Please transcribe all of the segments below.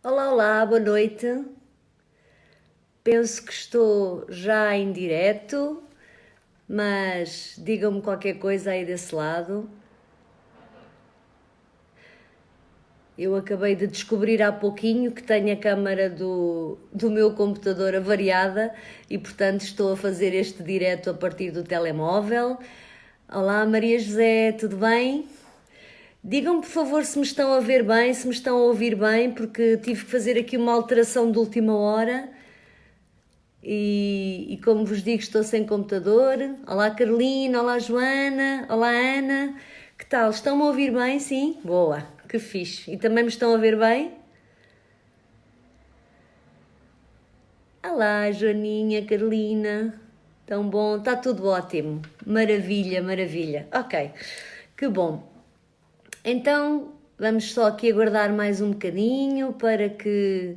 Olá, olá, boa noite. Penso que estou já em direto, mas digam-me qualquer coisa aí desse lado. Eu acabei de descobrir há pouquinho que tenho a câmara do meu computador avariada e, portanto, estou a fazer este direto a partir do telemóvel. Olá, Maria José, tudo bem? Digam-me, por favor, se me estão a ver bem, se me estão a ouvir bem, porque tive que fazer aqui uma alteração de última hora. E como vos digo, estou sem computador. Olá Carolina, olá Joana, olá Ana. Que tal? Estão-me a ouvir bem? Sim? Boa, que fixe. E também me estão a ver bem? Olá Joaninha, Carolina. Tão bom, está tudo ótimo. Maravilha, maravilha. Ok, que bom. Então vamos só aqui aguardar mais um bocadinho para que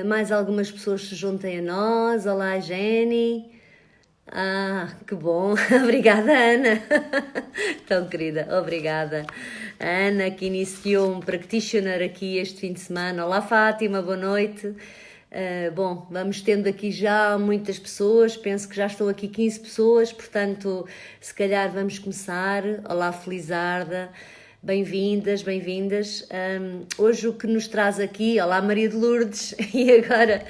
mais algumas pessoas se juntem a nós. Olá Jenny. Ah, que bom. Obrigada, Ana. Tão querida, obrigada. A Ana, que iniciou um practitioner aqui este fim de semana. Olá, Fátima, boa noite. Bom, vamos tendo aqui já muitas pessoas, penso que já estão aqui 15 pessoas, portanto, se calhar vamos começar. Olá, Felizarda. Bem-vindas, bem-vindas. Hoje o que nos traz aqui, olá Maria de Lourdes, e agora,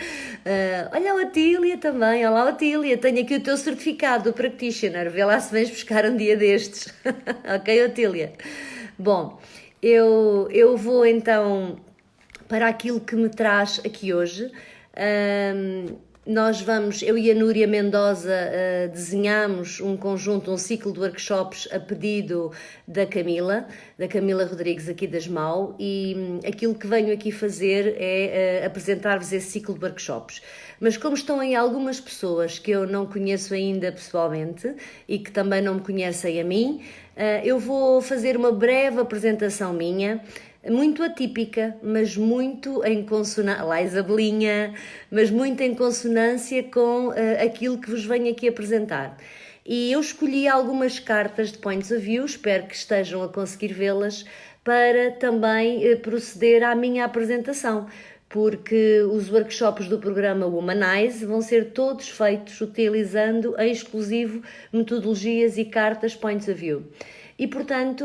olha a Otília também, olá Otília, tenho aqui o teu certificado do practitioner, vê lá se vens buscar um dia destes. Ok, Otília? Bom, eu vou então para aquilo que me traz aqui hoje. Nós vamos, eu e a Núria Mendoza desenhamos um conjunto, um ciclo de workshops a pedido da Camila Rodrigues aqui das MAU, e aquilo que venho aqui fazer é apresentar-vos esse ciclo de workshops. Mas como estão aí algumas pessoas que eu não conheço ainda pessoalmente e que também não me conhecem a mim, eu vou fazer uma breve apresentação minha, muito atípica, mas muito em consonância, lá Isabelinha, mas muito em consonância com aquilo que vos venho aqui apresentar. E eu escolhi algumas cartas de Points of View, espero que estejam a conseguir vê-las, para também proceder à minha apresentação, porque os workshops do programa Womanize vão ser todos feitos utilizando em exclusivo metodologias e cartas Points of View. E, portanto,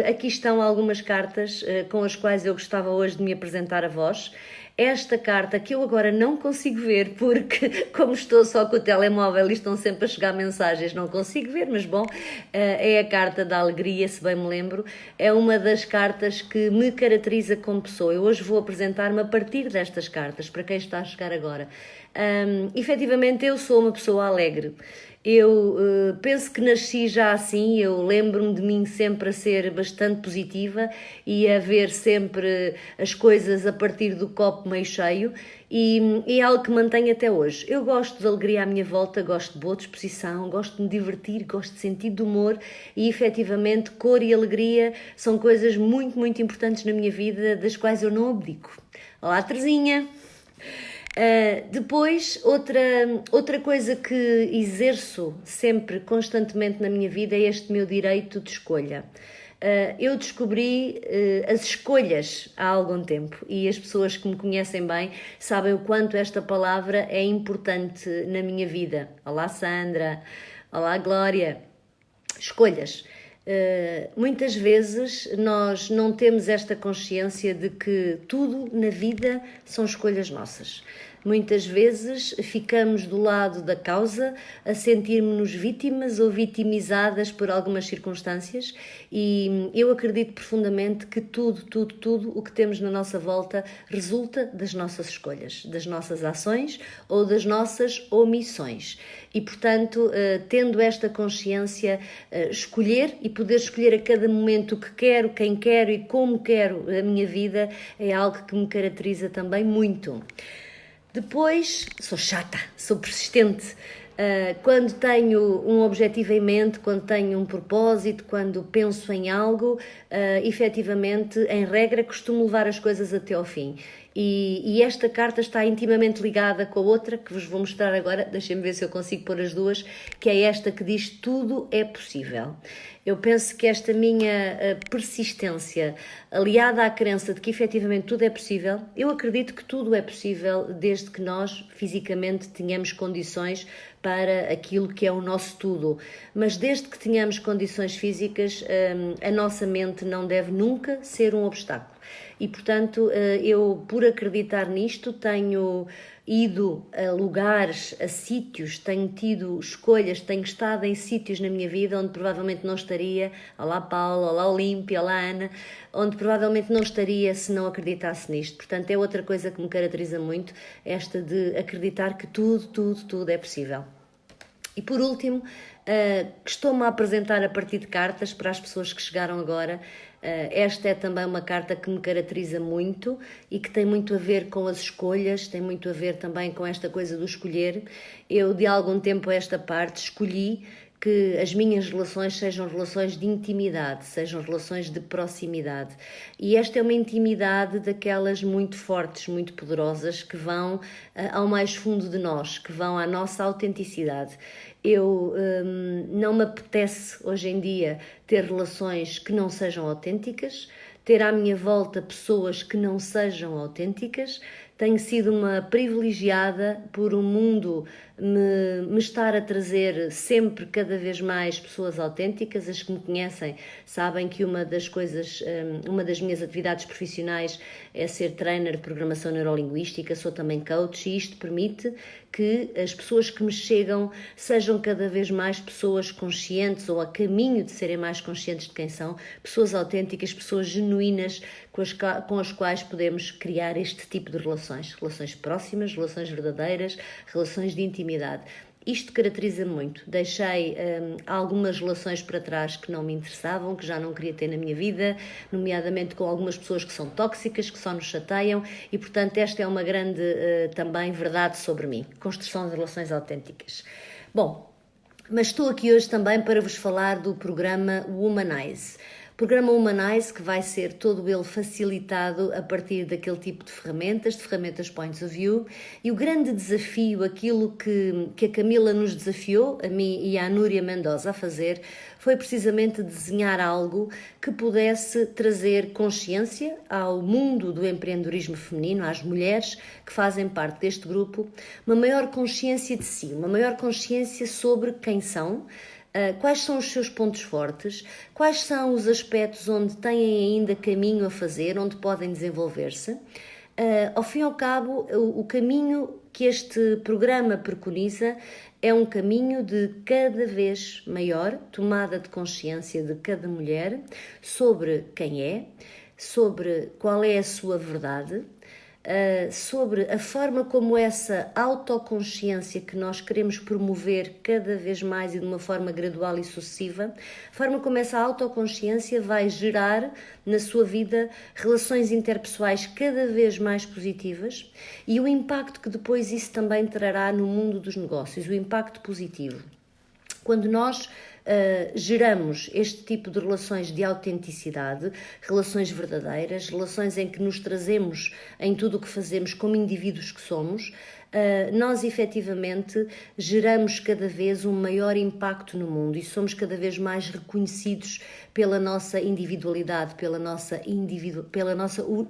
aqui estão algumas cartas com as quais eu gostava hoje de me apresentar a vós. Esta carta que eu agora não consigo ver porque, como estou só com o telemóvel e estão sempre a chegar mensagens, não consigo ver, mas bom, é a carta da alegria, se bem me lembro. É uma das cartas que me caracteriza como pessoa. Eu hoje vou apresentar-me a partir destas cartas, para quem está a chegar agora. Efetivamente, eu sou uma pessoa alegre. Eu penso que nasci já assim, eu lembro-me de mim sempre a ser bastante positiva e a ver sempre as coisas a partir do copo meio cheio, e é algo que mantenho até hoje. Eu gosto de alegria à minha volta, gosto de boa disposição, gosto de me divertir, gosto de sentido de humor e efetivamente cor e alegria são coisas muito, muito importantes na minha vida, das quais eu não abdico. Olá, Terezinha! Depois, outra coisa que exerço sempre, constantemente na minha vida é este meu direito de escolha. Eu descobri as escolhas há algum tempo e as pessoas que me conhecem bem sabem o quanto esta palavra é importante na minha vida. Olá Sandra, olá Glória. Escolhas. Muitas vezes nós não temos esta consciência de que tudo na vida são escolhas nossas. Muitas vezes ficamos do lado da causa a sentirmos-nos vítimas ou vitimizadas por algumas circunstâncias, e eu acredito profundamente que tudo o que temos na nossa volta resulta das nossas escolhas, das nossas ações ou das nossas omissões. E, portanto, tendo esta consciência, escolher e poder escolher a cada momento o que quero, quem quero e como quero a minha vida é algo que me caracteriza também muito. Depois, sou chata, sou persistente. Quando tenho um objetivo em mente, quando tenho um propósito, quando penso em algo, efetivamente, em regra, costumo levar as coisas até ao fim. E esta carta está intimamente ligada com a outra, que vos vou mostrar agora, deixem-me ver se eu consigo pôr as duas, que é esta que diz: tudo é possível. Eu penso que esta minha persistência, aliada à crença de que efetivamente tudo é possível, eu acredito que tudo é possível desde que nós fisicamente tenhamos condições para aquilo que é o nosso tudo. Mas desde que tenhamos condições físicas, a nossa mente não deve nunca ser um obstáculo. E, portanto, eu, por acreditar nisto, tenho ido a lugares, a sítios, tenho tido escolhas, tenho estado em sítios na minha vida onde provavelmente não estaria. Olá Paula, olá Olímpia, olá Ana, onde provavelmente não estaria se não acreditasse nisto. Portanto, é outra coisa que me caracteriza muito, esta de acreditar que tudo é possível. E por último, estou-me a apresentar a partir de cartas para as pessoas que chegaram agora. Esta é também uma carta que me caracteriza muito e que tem muito a ver com as escolhas, tem muito a ver também com esta coisa do escolher. Eu, de algum tempo a esta parte, escolhi que as minhas relações sejam relações de intimidade, sejam relações de proximidade. E esta é uma intimidade daquelas muito fortes, muito poderosas, que vão ao mais fundo de nós, que vão à nossa autenticidade. Eu não me apetece hoje em dia ter relações que não sejam autênticas, ter à minha volta pessoas que não sejam autênticas. Tenho sido uma privilegiada por o mundo me estar a trazer sempre cada vez mais pessoas autênticas. As que me conhecem sabem que uma das coisas, uma das minhas atividades profissionais é ser trainer de programação neurolinguística, sou também coach, e isto permite que as pessoas que me chegam sejam cada vez mais pessoas conscientes ou a caminho de serem mais conscientes de quem são, pessoas autênticas, pessoas genuínas com as quais podemos criar este tipo de relações, relações próximas, relações verdadeiras, relações de intimidade. Isto caracteriza-me muito. Deixei algumas relações para trás que não me interessavam, que já não queria ter na minha vida, nomeadamente com algumas pessoas que são tóxicas, que só nos chateiam, e portanto esta é uma grande também verdade sobre mim. Construção de relações autênticas. Bom, mas estou aqui hoje também para vos falar do programa Womanize. Programa Humanize, que vai ser todo ele facilitado a partir daquele tipo de ferramentas Points of View, e o grande desafio, aquilo que a Camila nos desafiou, a mim e à Núria Mendoza a fazer, foi precisamente desenhar algo que pudesse trazer consciência ao mundo do empreendedorismo feminino, às mulheres que fazem parte deste grupo, uma maior consciência de si, uma maior consciência sobre quem são, quais são os seus pontos fortes, quais são os aspectos onde têm ainda caminho a fazer, onde podem desenvolver-se. Ao fim e ao cabo, o caminho que este programa preconiza é um caminho de cada vez maior tomada de consciência de cada mulher sobre quem é, sobre qual é a sua verdade, sobre a forma como essa autoconsciência que nós queremos promover cada vez mais e de uma forma gradual e sucessiva, a forma como essa autoconsciência vai gerar na sua vida relações interpessoais cada vez mais positivas e o impacto que depois isso também trará no mundo dos negócios, o impacto positivo. Quando nós geramos este tipo de relações de autenticidade, relações verdadeiras, relações em que nos trazemos em tudo o que fazemos como indivíduos que somos, nós efetivamente geramos cada vez um maior impacto no mundo e somos cada vez mais reconhecidos pela nossa individualidade, pela nossa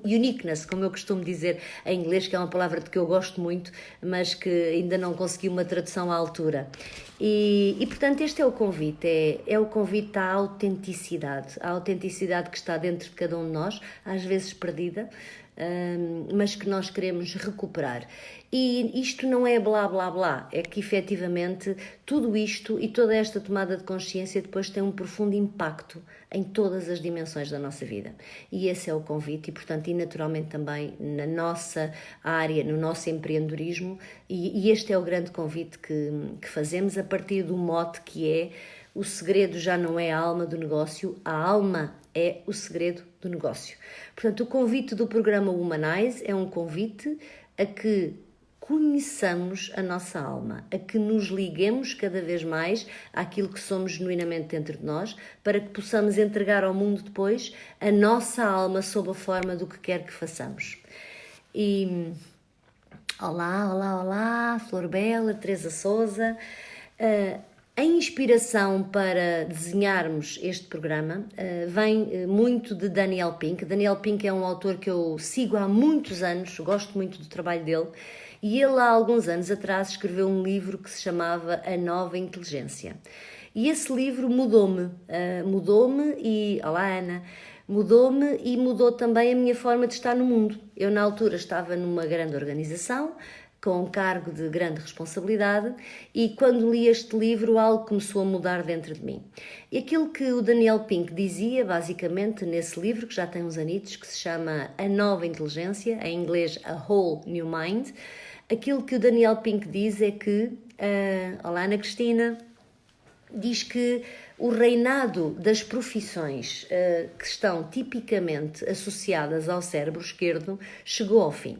uniqueness, como eu costumo dizer em inglês, que é uma palavra de que eu gosto muito, mas que ainda não consegui uma tradução à altura. E portanto este é o convite, é o convite à autenticidade que está dentro de cada um de nós, às vezes perdida, mas que nós queremos recuperar. E isto não é blá blá blá, é que efetivamente tudo isto e toda esta tomada de consciência depois tem um profundo impacto em todas as dimensões da nossa vida. E esse é o convite e, portanto, e naturalmente também na nossa área, no nosso empreendedorismo, e este é o grande convite que fazemos a partir do mote que é: o segredo já não é a alma do negócio, a alma é o segredo do negócio. Portanto, o convite do programa Womanize é um convite a que conheçamos a nossa alma, a que nos liguemos cada vez mais àquilo que somos genuinamente dentro de nós, para que possamos entregar ao mundo depois a nossa alma sob a forma do que quer que façamos. E olá, Flor Bela, Teresa Sousa. A inspiração para desenharmos este programa vem muito de Daniel Pink. Daniel Pink é um autor que eu sigo há muitos anos, gosto muito do trabalho dele, e ele há alguns anos atrás escreveu um livro que se chamava A Nova Inteligência. E esse livro mudou-me e... Olá, Ana! Mudou-me e mudou também a minha forma de estar no mundo. Eu, na altura, estava numa grande organização, com um cargo de grande responsabilidade, e quando li este livro algo começou a mudar dentro de mim. E aquilo que o Daniel Pink dizia, basicamente, nesse livro, que já tem uns anitos, que se chama A Nova Inteligência, em inglês A Whole New Mind, aquilo que o Daniel Pink diz é que, olá Ana Cristina, diz que o reinado das profissões que estão tipicamente associadas ao cérebro esquerdo chegou ao fim.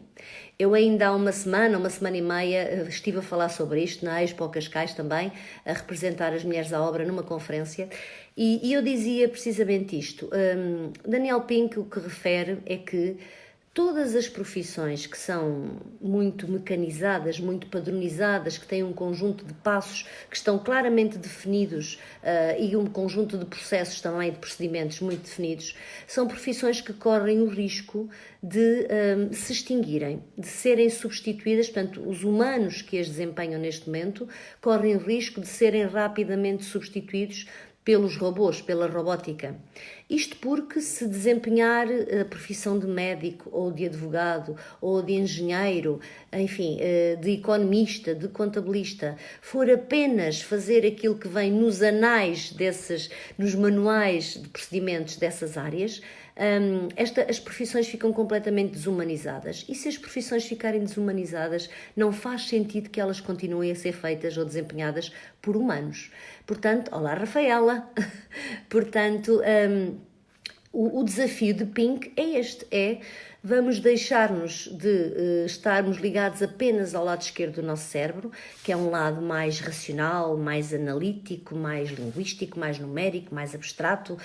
Eu ainda há uma semana e meia, estive a falar sobre isto na Expo Cascais também, a representar as mulheres à obra numa conferência, e eu dizia precisamente isto. Daniel Pink o que refere é que todas as profissões que são muito mecanizadas, muito padronizadas, que têm um conjunto de passos que estão claramente definidos e um conjunto de processos também, de procedimentos muito definidos, são profissões que correm o risco de se extinguirem, de serem substituídas. Portanto, os humanos que as desempenham neste momento correm o risco de serem rapidamente substituídos pelos robôs, pela robótica. Isto porque se desempenhar a profissão de médico ou de advogado ou de engenheiro, enfim, de economista, de contabilista, for apenas fazer aquilo que vem nos anais nos manuais de procedimentos dessas áreas, as profissões ficam completamente desumanizadas. E se as profissões ficarem desumanizadas, não faz sentido que elas continuem a ser feitas ou desempenhadas por humanos. Portanto, olá Rafaela! Portanto, o desafio de Pink é este, vamos deixar-nos de estarmos ligados apenas ao lado esquerdo do nosso cérebro, que é um lado mais racional, mais analítico, mais linguístico, mais numérico, mais abstrato,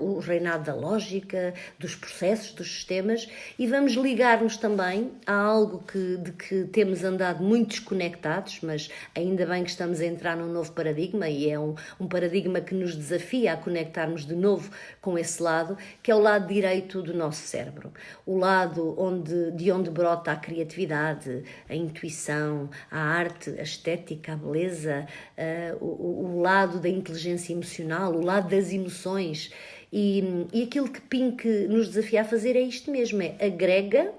o reinado da lógica, dos processos, dos sistemas, e vamos ligar-nos também a algo de que temos andado muito desconectados, mas ainda bem que estamos a entrar num novo paradigma, e é um paradigma que nos desafia a conectarmos de novo com esse lado, que é o lado direito do nosso cérebro. O lado de onde brota a criatividade, a intuição, a arte, a estética, a beleza, o lado da inteligência emocional, o lado das emoções. E aquilo que Pink nos desafia a fazer é isto mesmo, agrega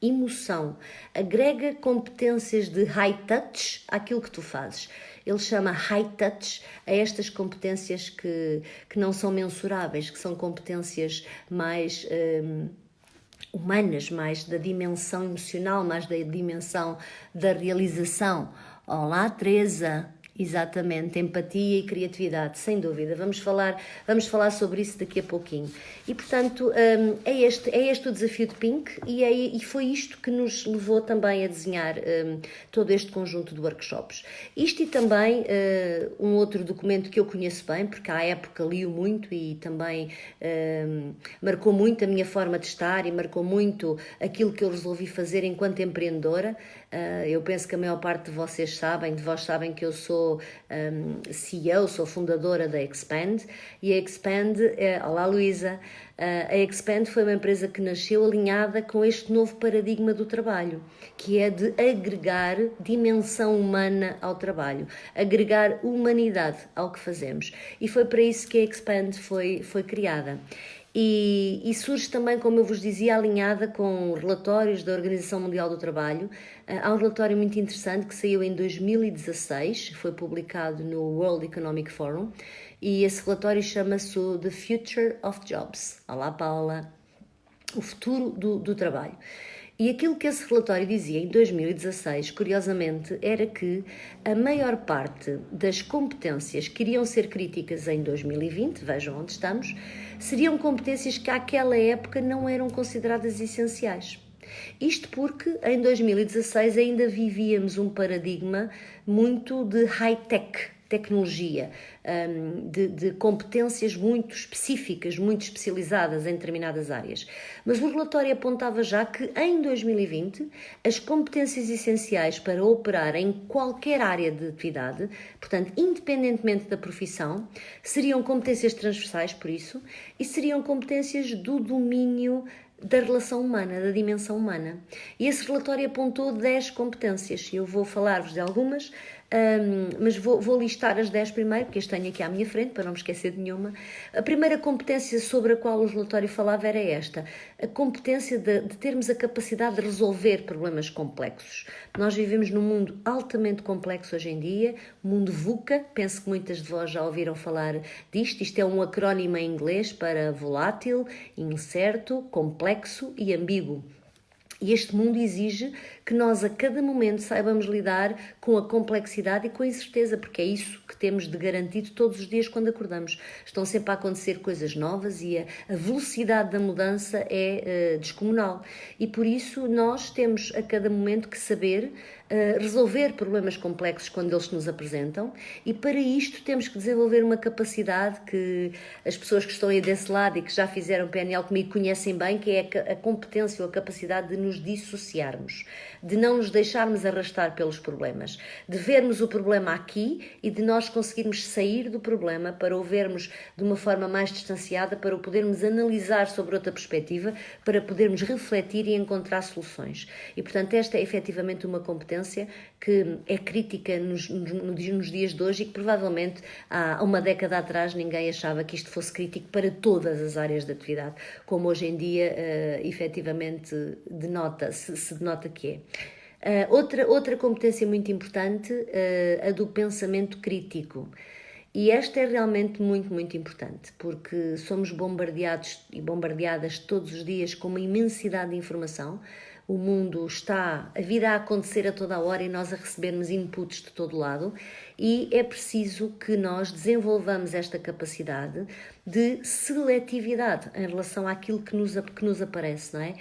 emoção, agrega competências de high touch àquilo que tu fazes. Ele chama high touch a estas competências que não são mensuráveis, que são competências mais humanas, mais da dimensão emocional, mais da dimensão da realização. Olá, Teresa! Exatamente, empatia e criatividade, sem dúvida. Vamos falar sobre isso daqui a pouquinho. E, portanto, é este o desafio de Pink, e foi isto que nos levou também a desenhar todo este conjunto de workshops. Isto e também um outro documento que eu conheço bem, porque à época li-o muito e também marcou muito a minha forma de estar e marcou muito aquilo que eu resolvi fazer enquanto empreendedora. Eu penso que a maior parte de vós sabem que eu sou CEO, sou fundadora da Expand, e a Expand, olá Luísa, a Expand foi uma empresa que nasceu alinhada com este novo paradigma do trabalho, que é de agregar dimensão humana ao trabalho, agregar humanidade ao que fazemos, e foi para isso que a Expand foi criada. E surge também, como eu vos dizia, alinhada com relatórios da Organização Mundial do Trabalho. Há um relatório muito interessante que saiu em 2016, foi publicado no World Economic Forum, e esse relatório chama-se The Future of Jobs. Olá, Paula! O futuro do trabalho. E aquilo que esse relatório dizia em 2016, curiosamente, era que a maior parte das competências que iriam ser críticas em 2020, vejam onde estamos, seriam competências que àquela época não eram consideradas essenciais. Isto porque em 2016 ainda vivíamos um paradigma muito de high-tech, tecnologia, de competências muito específicas, muito especializadas em determinadas áreas. Mas o relatório apontava já que em 2020 as competências essenciais para operar em qualquer área de atividade, portanto, independentemente da profissão, seriam competências transversais, por isso, e seriam competências do domínio da relação humana, da dimensão humana. E esse relatório apontou 10 competências. Eu vou falar-vos de algumas, mas vou listar as 10 primeiro, porque as tenho aqui à minha frente, para não me esquecer de nenhuma. A primeira competência sobre a qual o relatório falava era esta: a competência de termos a capacidade de resolver problemas complexos. Nós vivemos num mundo altamente complexo hoje em dia, mundo VUCA, penso que muitas de vós já ouviram falar disto. Isto é um acrónimo em inglês para volátil, incerto, complexo e ambíguo. E este mundo exige que nós a cada momento saibamos lidar com a complexidade e com a incerteza, porque é isso que temos de garantido todos os dias quando acordamos. Estão sempre a acontecer coisas novas e a velocidade da mudança é descomunal. E por isso nós temos a cada momento que saber resolver problemas complexos quando eles nos apresentam, e para isto temos que desenvolver uma capacidade que as pessoas que estão aí desse lado e que já fizeram PNL comigo conhecem bem, que é a competência ou a capacidade de nos dissociarmos, de não nos deixarmos arrastar pelos problemas, de vermos o problema aqui e de nós conseguirmos sair do problema para o vermos de uma forma mais distanciada, para o podermos analisar sobre outra perspectiva, para podermos refletir e encontrar soluções. E portanto esta é efetivamente uma competência que é crítica nos dias de hoje e que provavelmente há uma década atrás ninguém achava que isto fosse crítico para todas as áreas de atividade, como hoje em dia efetivamente se denota que é. Outra competência muito importante, a do pensamento crítico. E esta é realmente muito, muito importante, porque somos bombardeados e bombardeadas todos os dias com uma imensidade de informação. O mundo está, a vida a acontecer a toda a hora e nós a recebermos inputs de todo lado, e é preciso que nós desenvolvamos esta capacidade de seletividade em relação àquilo que nos aparece, não é?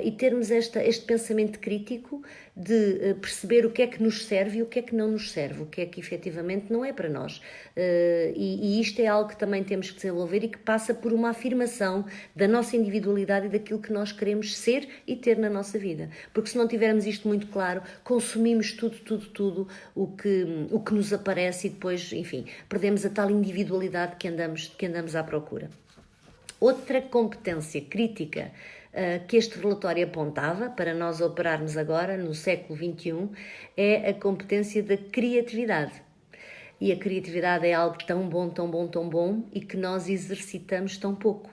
E termos este pensamento crítico de perceber o que é que nos serve e o que é que não nos serve, o que é que efetivamente não é para nós. E isto é algo que também temos que desenvolver e que passa por uma afirmação da nossa individualidade e daquilo que nós queremos ser e ter na nossa vida. Porque se não tivermos isto muito claro, consumimos tudo o que nos aparece e depois, enfim, perdemos a tal individualidade que andamos à procura. Outra competência crítica que este relatório apontava para nós operarmos agora, no século XXI, é a competência da criatividade. E a criatividade é algo tão bom e que nós exercitamos tão pouco.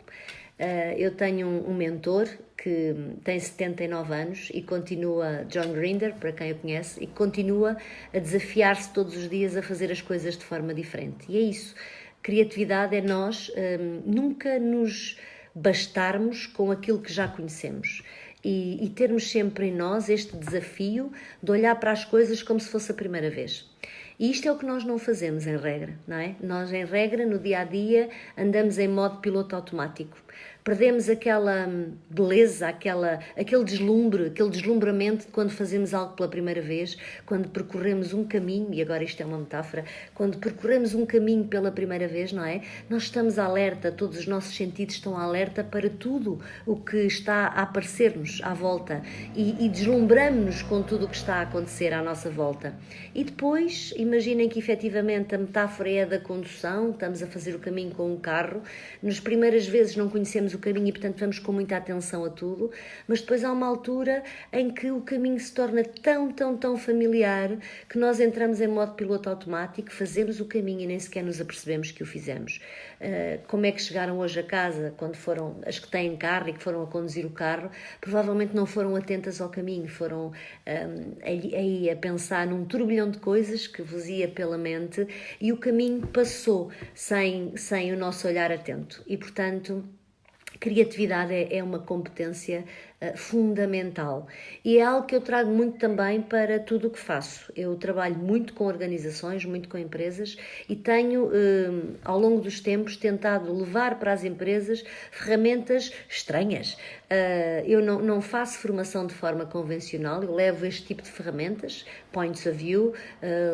Eu tenho um mentor que tem 79 anos e continua, John Grinder, para quem o conhece, e continua a desafiar-se todos os dias a fazer as coisas de forma diferente. E é isso. Criatividade é nós nunca nos bastarmos com aquilo que já conhecemos e termos sempre em nós este desafio de olhar para as coisas como se fosse a primeira vez. E isto é o que nós não fazemos em regra, não é? Nós, em regra, no dia-a-dia, andamos em modo piloto automático. Perdemos aquela beleza, aquele deslumbramento de quando fazemos algo pela primeira vez, quando percorremos um caminho, e agora isto é uma metáfora, quando percorremos um caminho pela primeira vez, não é? Nós estamos alerta, todos os nossos sentidos estão alerta para tudo o que está a aparecer-nos à volta e deslumbramos-nos com tudo o que está a acontecer à nossa volta. E depois, imaginem que efetivamente a metáfora é a da condução, estamos a fazer o caminho com um carro, nas primeiras vezes não conhecemos o caminho e portanto vamos com muita atenção a tudo, mas depois há uma altura em que o caminho se torna tão familiar que nós entramos em modo piloto automático, fazemos o caminho e nem sequer nos apercebemos que o fizemos. Como é que chegaram hoje a casa, quando foram as que têm carro e que foram a conduzir o carro, provavelmente não foram atentas ao caminho, foram aí a pensar num turbilhão de coisas que vos ia pela mente e o caminho passou sem o nosso olhar atento. E portanto, criatividade é uma competência fundamental. E é algo que eu trago muito também para tudo o que faço. Eu trabalho muito com organizações, muito com empresas e tenho, ao longo dos tempos, tentado levar para as empresas ferramentas estranhas. Eu não faço formação de forma convencional, eu levo este tipo de ferramentas, Points of View,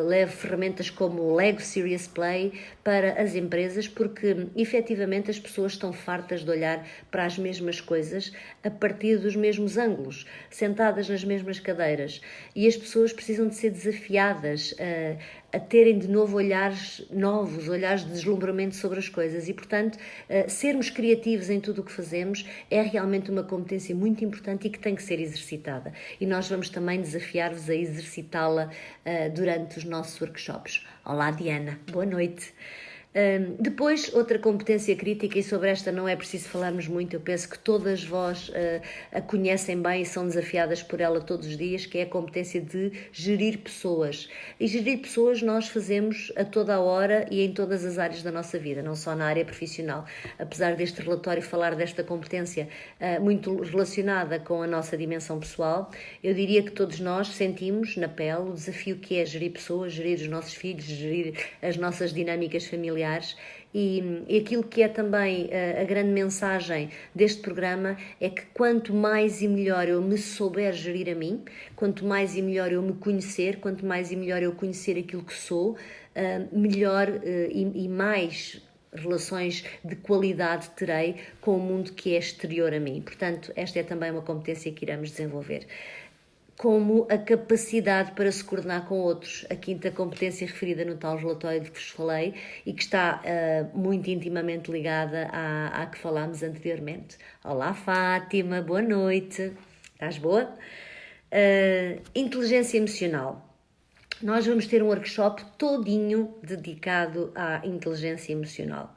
levo ferramentas como o Lego Serious Play para as empresas, porque efetivamente as pessoas estão fartas de olhar para as mesmas coisas a partir dos mesmos ângulos, sentadas nas mesmas cadeiras, e as pessoas precisam de ser desafiadas a terem de novo olhares novos, olhares de deslumbramento sobre as coisas e, portanto, sermos criativos em tudo o que fazemos é realmente uma competência muito importante e que tem que ser exercitada. E nós vamos também desafiar-vos a exercitá-la durante os nossos workshops. Olá, Diana, boa noite. Depois, outra competência crítica, e sobre esta não é preciso falarmos muito, eu penso que todas vós a conhecem bem e são desafiadas por ela todos os dias, que é a competência de gerir pessoas. E gerir pessoas nós fazemos a toda a hora e em todas as áreas da nossa vida, não só na área profissional. Apesar deste relatório falar desta competência muito relacionada com a nossa dimensão pessoal, eu diria que todos nós sentimos na pele o desafio que é gerir pessoas, gerir os nossos filhos, gerir as nossas dinâmicas familiares. E aquilo que é também a grande mensagem deste programa é que quanto mais e melhor eu me souber gerir a mim, quanto mais e melhor eu me conhecer, quanto mais e melhor eu conhecer aquilo que sou, melhor e mais relações de qualidade terei com o mundo que é exterior a mim. Portanto, esta é também uma competência que iremos desenvolver. Como a capacidade para se coordenar com outros, a quinta competência referida no tal relatório de que vos falei e que está muito intimamente ligada à que falámos anteriormente. Olá, Fátima, boa noite. Estás boa? Inteligência emocional. Nós vamos ter um workshop todinho dedicado à inteligência emocional.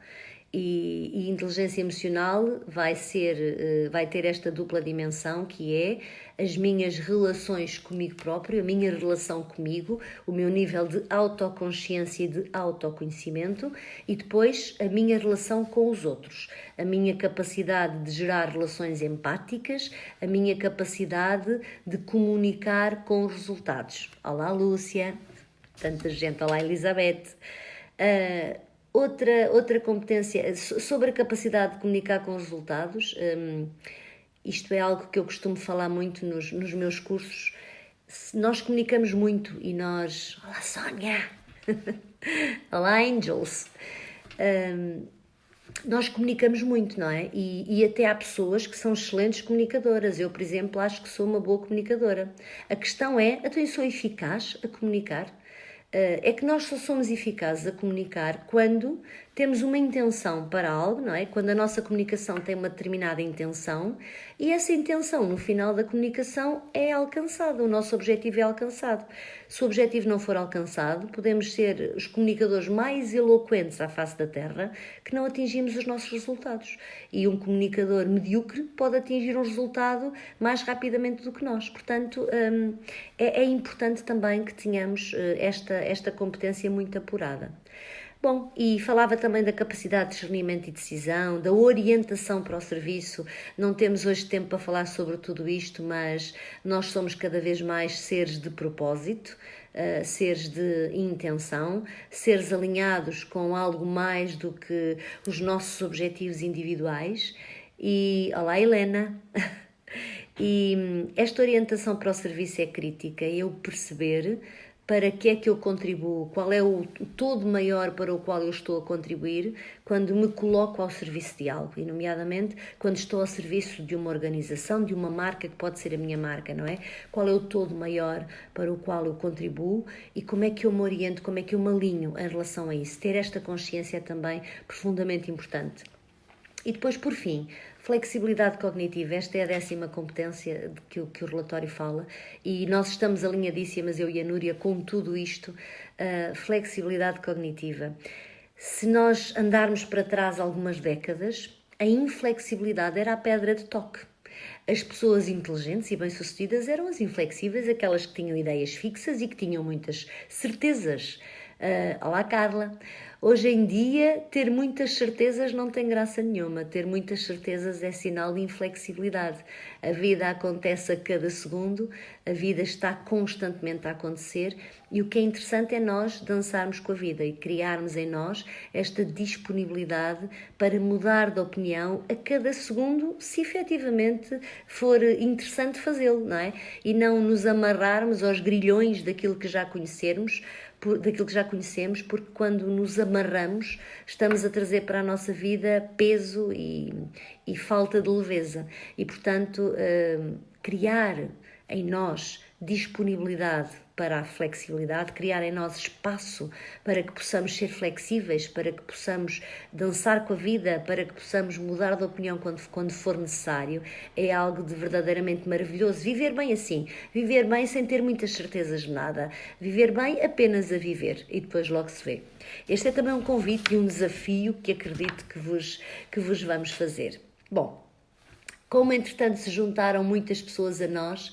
E inteligência emocional vai ter esta dupla dimensão que é as minhas relações comigo próprio, a minha relação comigo, o meu nível de autoconsciência e de autoconhecimento e depois a minha relação com os outros, a minha capacidade de gerar relações empáticas, a minha capacidade de comunicar com os resultados. Olá, Lúcia, tanta gente, olá, Elizabeth. Outra competência sobre a capacidade de comunicar com os resultados, isto é algo que eu costumo falar muito nos meus cursos. Nós comunicamos muito e nós... Olá, Sónia! Olá, Angels! Nós comunicamos muito, não é? E até há pessoas que são excelentes comunicadoras. Eu, por exemplo, acho que sou uma boa comunicadora. A questão é, então eu sou eficaz a comunicar? É que nós só somos eficazes a comunicar quando temos uma intenção para algo, não é? Quando a nossa comunicação tem uma determinada intenção e essa intenção no final da comunicação é alcançada, o nosso objetivo é alcançado. Se o objetivo não for alcançado, podemos ser os comunicadores mais eloquentes à face da Terra que não atingimos os nossos resultados. E um comunicador medíocre pode atingir um resultado mais rapidamente do que nós. Portanto, é importante também que tenhamos esta competência muito apurada. Bom, e falava também da capacidade de discernimento e decisão, da orientação para o serviço. Não temos hoje tempo para falar sobre tudo isto, mas nós somos cada vez mais seres de propósito, seres de intenção, seres alinhados com algo mais do que os nossos objetivos individuais. E, olá, Helena! E esta orientação para o serviço é crítica, eu perceber para que é que eu contribuo, qual é o todo maior para o qual eu estou a contribuir quando me coloco ao serviço de algo, e nomeadamente quando estou ao serviço de uma organização, de uma marca que pode ser a minha marca, não é? Qual é o todo maior para o qual eu contribuo e como é que eu me oriento, como é que eu me alinho em relação a isso. Ter esta consciência é também profundamente importante. E depois, por fim, flexibilidade cognitiva. Esta é a 10ª competência de que o relatório fala e nós estamos alinhadíssimas, eu e a Núria, com tudo isto, flexibilidade cognitiva. Se nós andarmos para trás algumas décadas, a inflexibilidade era a pedra de toque. As pessoas inteligentes e bem-sucedidas eram as inflexíveis, aquelas que tinham ideias fixas e que tinham muitas certezas. Olá, Carla! Hoje em dia, ter muitas certezas não tem graça nenhuma. Ter muitas certezas é sinal de inflexibilidade. A vida acontece a cada segundo, a vida está constantemente a acontecer e o que é interessante é nós dançarmos com a vida e criarmos em nós esta disponibilidade para mudar de opinião a cada segundo, se efetivamente for interessante fazê-lo, não é? E não nos amarrarmos aos grilhões daquilo que já conhecemos, porque quando nos amarramos estamos a trazer para a nossa vida peso e falta de leveza e portanto criar em nós disponibilidade para a flexibilidade, criar em nós espaço para que possamos ser flexíveis, para que possamos dançar com a vida, para que possamos mudar de opinião quando for necessário, é algo de verdadeiramente maravilhoso. Viver bem assim, viver bem sem ter muitas certezas de nada, viver bem apenas a viver e depois logo se vê. Este é também um convite e um desafio que acredito que vos vamos fazer. Bom, como entretanto se juntaram muitas pessoas a nós,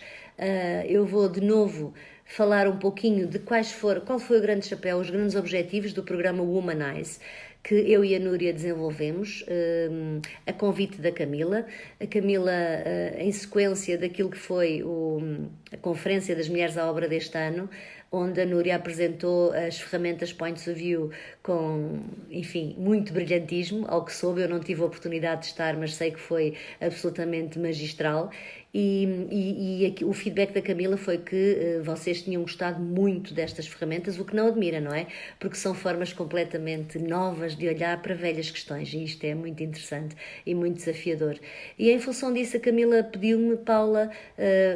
eu vou de novo falar um pouquinho de qual foi o grande chapéu, os grandes objetivos do programa Womanize, que eu e a Núria desenvolvemos, a convite da Camila. A Camila, em sequência daquilo que foi a Conferência das Mulheres à Obra deste ano, onde a Núria apresentou as ferramentas Points of View com, enfim, muito brilhantismo, ao que soube. Eu não tive a oportunidade de estar, mas sei que foi absolutamente magistral. E o feedback da Camila foi que vocês tinham gostado muito destas ferramentas, o que não admira, não é? Porque são formas completamente novas de olhar para velhas questões e isto é muito interessante e muito desafiador. E em função disso a Camila pediu-me: Paula,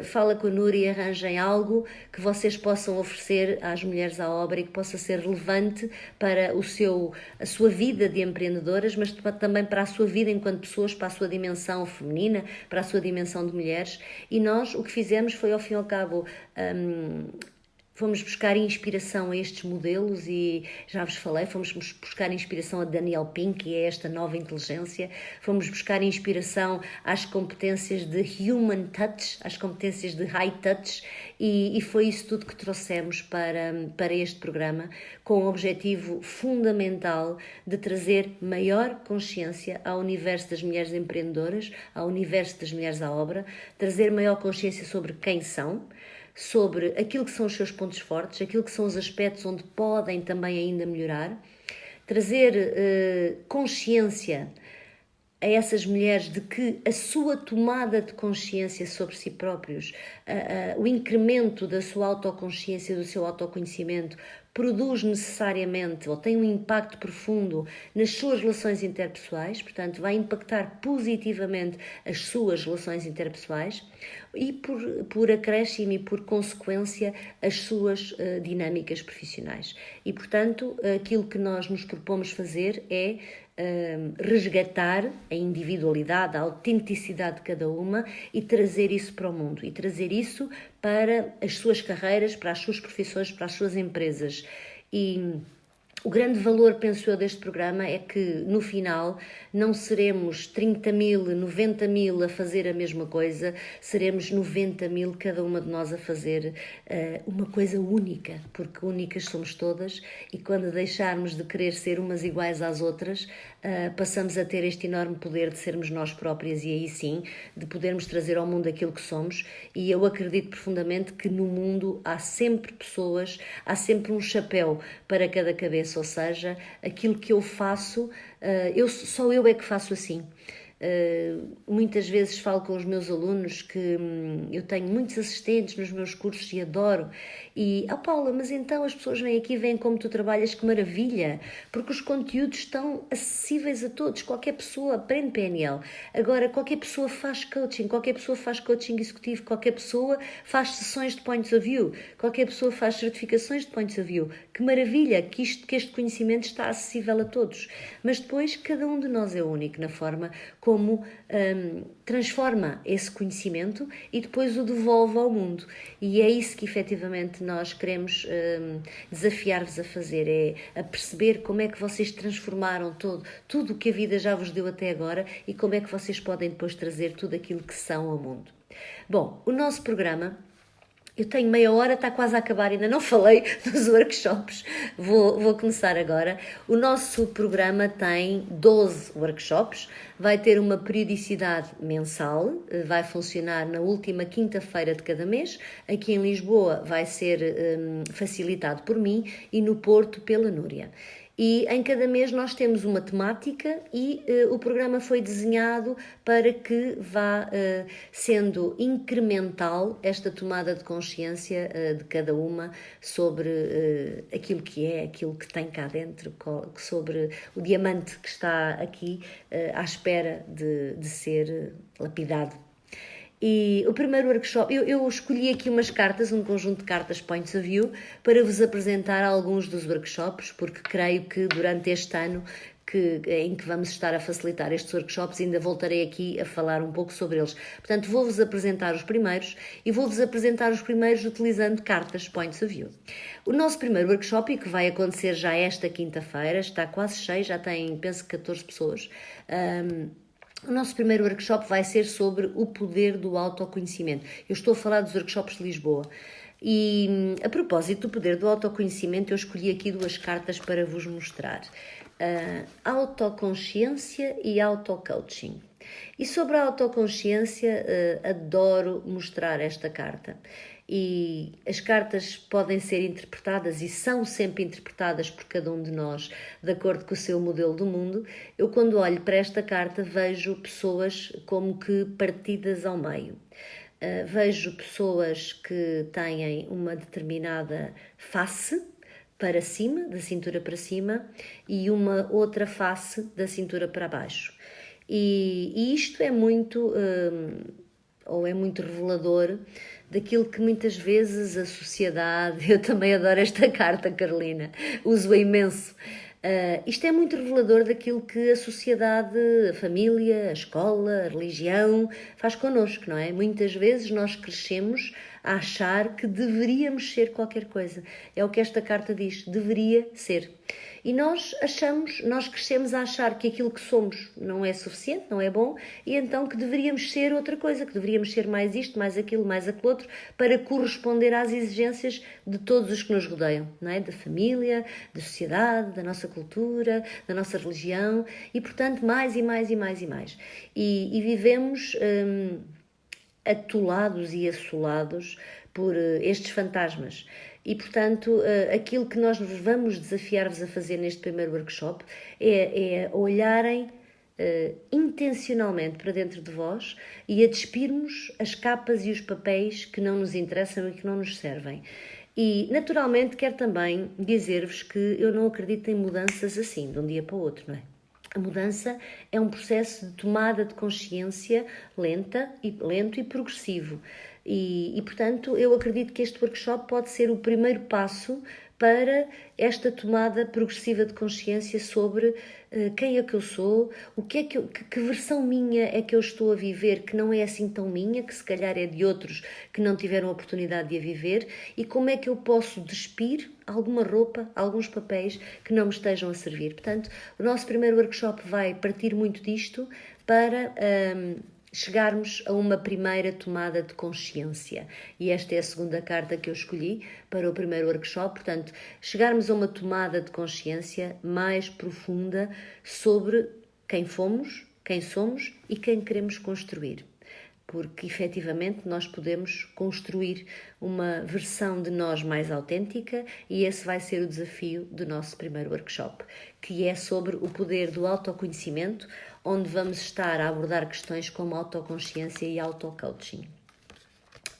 fala com a Núria e arranjem algo que vocês possam oferecer às mulheres à obra e que possa ser relevante para a sua vida de empreendedoras, mas também para a sua vida enquanto pessoas, para a sua dimensão feminina, para a sua dimensão de mulheres. E nós o que fizemos foi, ao fim e ao cabo, fomos buscar inspiração a estes modelos e já vos falei, fomos buscar inspiração a Daniel Pink, que é esta nova inteligência, fomos buscar inspiração às competências de human touch, às competências de high touch e foi isso tudo que trouxemos para este programa, com o objetivo fundamental de trazer maior consciência ao universo das mulheres empreendedoras, ao universo das mulheres à obra, trazer maior consciência sobre quem são, sobre aquilo que são os seus pontos fortes, aquilo que são os aspectos onde podem também ainda melhorar, trazer consciência a essas mulheres de que a sua tomada de consciência sobre si próprios, o incremento da sua autoconsciência, do seu autoconhecimento, produz necessariamente ou tem um impacto profundo nas suas relações interpessoais, portanto vai impactar positivamente as suas relações interpessoais e por acréscimo e por consequência as suas dinâmicas profissionais. E portanto aquilo que nós nos propomos fazer é resgatar a individualidade, a autenticidade de cada uma e trazer isso para o mundo e trazer isso para as suas carreiras, para as suas profissões, para as suas empresas. E o grande valor, penso eu, deste programa é que no final não seremos 30 mil, 90 mil a fazer a mesma coisa, seremos 90 mil cada uma de nós a fazer uma coisa única, porque únicas somos todas e quando deixarmos de querer ser umas iguais às outras, passamos a ter este enorme poder de sermos nós próprias e aí sim, de podermos trazer ao mundo aquilo que somos. E eu acredito profundamente que no mundo há sempre pessoas, há sempre um chapéu para cada cabeça, ou seja, aquilo que eu faço, só eu é que faço assim. Muitas vezes falo com os meus alunos que eu tenho muitos assistentes nos meus cursos e adoro e, Paula, mas então as pessoas vêm aqui e veem como tu trabalhas, que maravilha, porque os conteúdos estão acessíveis a todos, qualquer pessoa aprende PNL, agora qualquer pessoa faz coaching executivo, qualquer pessoa faz sessões de Points of View, qualquer pessoa faz certificações de Points of View, que maravilha que este conhecimento está acessível a todos, mas depois cada um de nós é único na forma como transforma esse conhecimento e depois o devolve ao mundo. E é isso que efetivamente nós queremos desafiar-vos a fazer, é a perceber como é que vocês transformaram tudo o que a vida já vos deu até agora e como é que vocês podem depois trazer tudo aquilo que são ao mundo. Bom, o nosso programa Eu tenho meia hora, está quase a acabar, ainda não falei dos workshops, vou começar agora. O nosso programa tem 12 workshops, vai ter uma periodicidade mensal, vai funcionar na última quinta-feira de cada mês. Aqui em Lisboa vai ser facilitado por mim e no Porto pela Núria. E em cada mês nós temos uma temática e o programa foi desenhado para que vá sendo incremental esta tomada de consciência de cada uma sobre aquilo que é, aquilo que tem cá dentro, sobre o diamante que está aqui à espera de ser lapidado. E o primeiro workshop, eu escolhi aqui umas cartas, um conjunto de cartas Points of View, para vos apresentar alguns dos workshops, porque creio que durante este ano em que vamos estar a facilitar estes workshops, ainda voltarei aqui a falar um pouco sobre eles. Portanto, vou-vos apresentar os primeiros e vou-vos apresentar os primeiros utilizando cartas Points of View. O nosso primeiro workshop, e que vai acontecer já esta quinta-feira, está quase cheio, já tem, penso, 14 pessoas. O nosso primeiro workshop vai ser sobre o poder do autoconhecimento. Eu estou a falar dos workshops de Lisboa. E a propósito do poder do autoconhecimento, eu escolhi aqui duas cartas para vos mostrar. Autoconsciência e autocoaching. E sobre a autoconsciência, adoro mostrar esta carta. E as cartas podem ser interpretadas e são sempre interpretadas por cada um de nós de acordo com o seu modelo do mundo. Eu, quando olho para esta carta, vejo pessoas como que partidas ao meio. Vejo pessoas que têm uma determinada face para cima, da cintura para cima, e uma outra face da cintura para baixo. E isto é muito, ou é muito revelador daquilo que muitas vezes a sociedade, eu também adoro esta carta, Carolina, uso-a imenso. Isto é muito revelador daquilo que a sociedade, a família, a escola, a religião faz connosco, não é? Muitas vezes nós crescemos a achar que deveríamos ser qualquer coisa. É o que esta carta diz, deveria ser. E nós crescemos a achar que aquilo que somos não é suficiente, não é bom, e então que deveríamos ser outra coisa, que deveríamos ser mais isto, mais aquilo, mais aquilo outro, para corresponder às exigências de todos os que nos rodeiam, não é? Da família, da sociedade, da nossa cultura, da nossa religião, e portanto mais e mais e mais e mais. E vivemos atolados e assolados por estes fantasmas. E, portanto, aquilo que nós vamos desafiar-vos a fazer neste primeiro workshop é olharem intencionalmente para dentro de vós e a despirmos as capas e os papéis que não nos interessam e que não nos servem. E, naturalmente, quero também dizer-vos que eu não acredito em mudanças assim, de um dia para o outro, não é? A mudança é um processo de tomada de consciência lento e progressivo. E, portanto, eu acredito que este workshop pode ser o primeiro passo para esta tomada progressiva de consciência sobre quem é que eu sou, que versão minha é que eu estou a viver, que não é assim tão minha, que se calhar é de outros que não tiveram a oportunidade de a viver, e como é que eu posso despir alguma roupa, alguns papéis que não me estejam a servir. Portanto, o nosso primeiro workshop vai partir muito disto para chegarmos a uma primeira tomada de consciência. E esta é a segunda carta que eu escolhi para o primeiro workshop. Portanto, chegarmos a uma tomada de consciência mais profunda sobre quem fomos, quem somos e quem queremos construir. Porque, efetivamente, nós podemos construir uma versão de nós mais autêntica e esse vai ser o desafio do nosso primeiro workshop, que é sobre o poder do autoconhecimento, onde vamos estar a abordar questões como autoconsciência e autocoaching.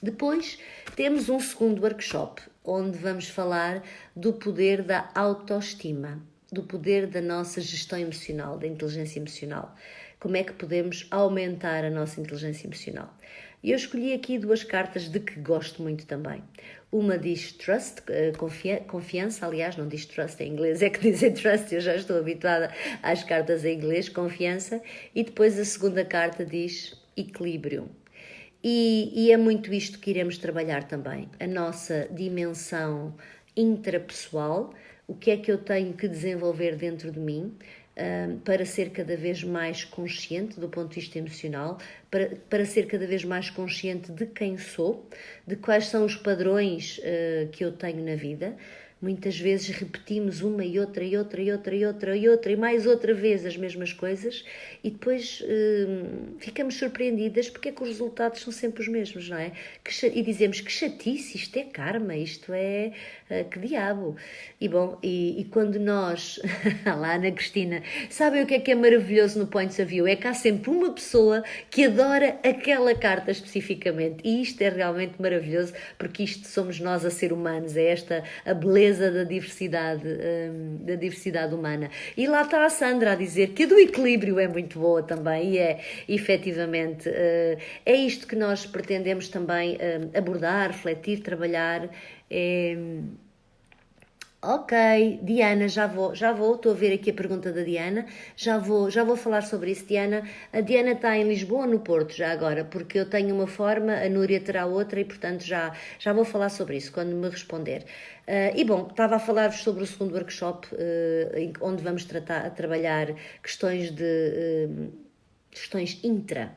Depois, temos um segundo workshop, onde vamos falar do poder da autoestima, do poder da nossa gestão emocional, da inteligência emocional. Como é que podemos aumentar a nossa inteligência emocional? E eu escolhi aqui duas cartas de que gosto muito também. Uma diz trust, confiança, aliás, não diz trust em inglês, é que dizem trust, eu já estou habituada às cartas em inglês, confiança. E depois a segunda carta diz equilíbrio. E é muito isto que iremos trabalhar também, a nossa dimensão intrapessoal, o que é que eu tenho que desenvolver dentro de mim, para ser cada vez mais consciente do ponto de vista emocional, para ser cada vez mais consciente de quem sou, de quais são os padrões que eu tenho na vida. Muitas vezes repetimos uma e outra e outra e outra e outra e outra e mais outra vez as mesmas coisas e depois ficamos surpreendidas porque é que os resultados são sempre os mesmos, não é? E dizemos que chatice, isto é karma, isto é que diabo. E bom, e quando nós, lá Ana Cristina, sabem o que é maravilhoso no Points of View? É que há sempre uma pessoa que adora aquela carta especificamente e isto é realmente maravilhoso porque isto somos nós a ser humanos, é esta a beleza da diversidade humana. E lá está a Sandra a dizer que a do equilíbrio é muito boa também, e é, efetivamente, é isto que nós pretendemos também abordar, refletir, trabalhar. Ok, Diana, já vou, estou a ver aqui a pergunta da Diana, já vou falar sobre isso, Diana. A Diana está em Lisboa ou no Porto, já agora, porque eu tenho uma forma, a Núria terá outra e, portanto, já vou falar sobre isso quando me responder. E bom, estava a falar-vos sobre o segundo workshop, onde vamos trabalhar questões intra,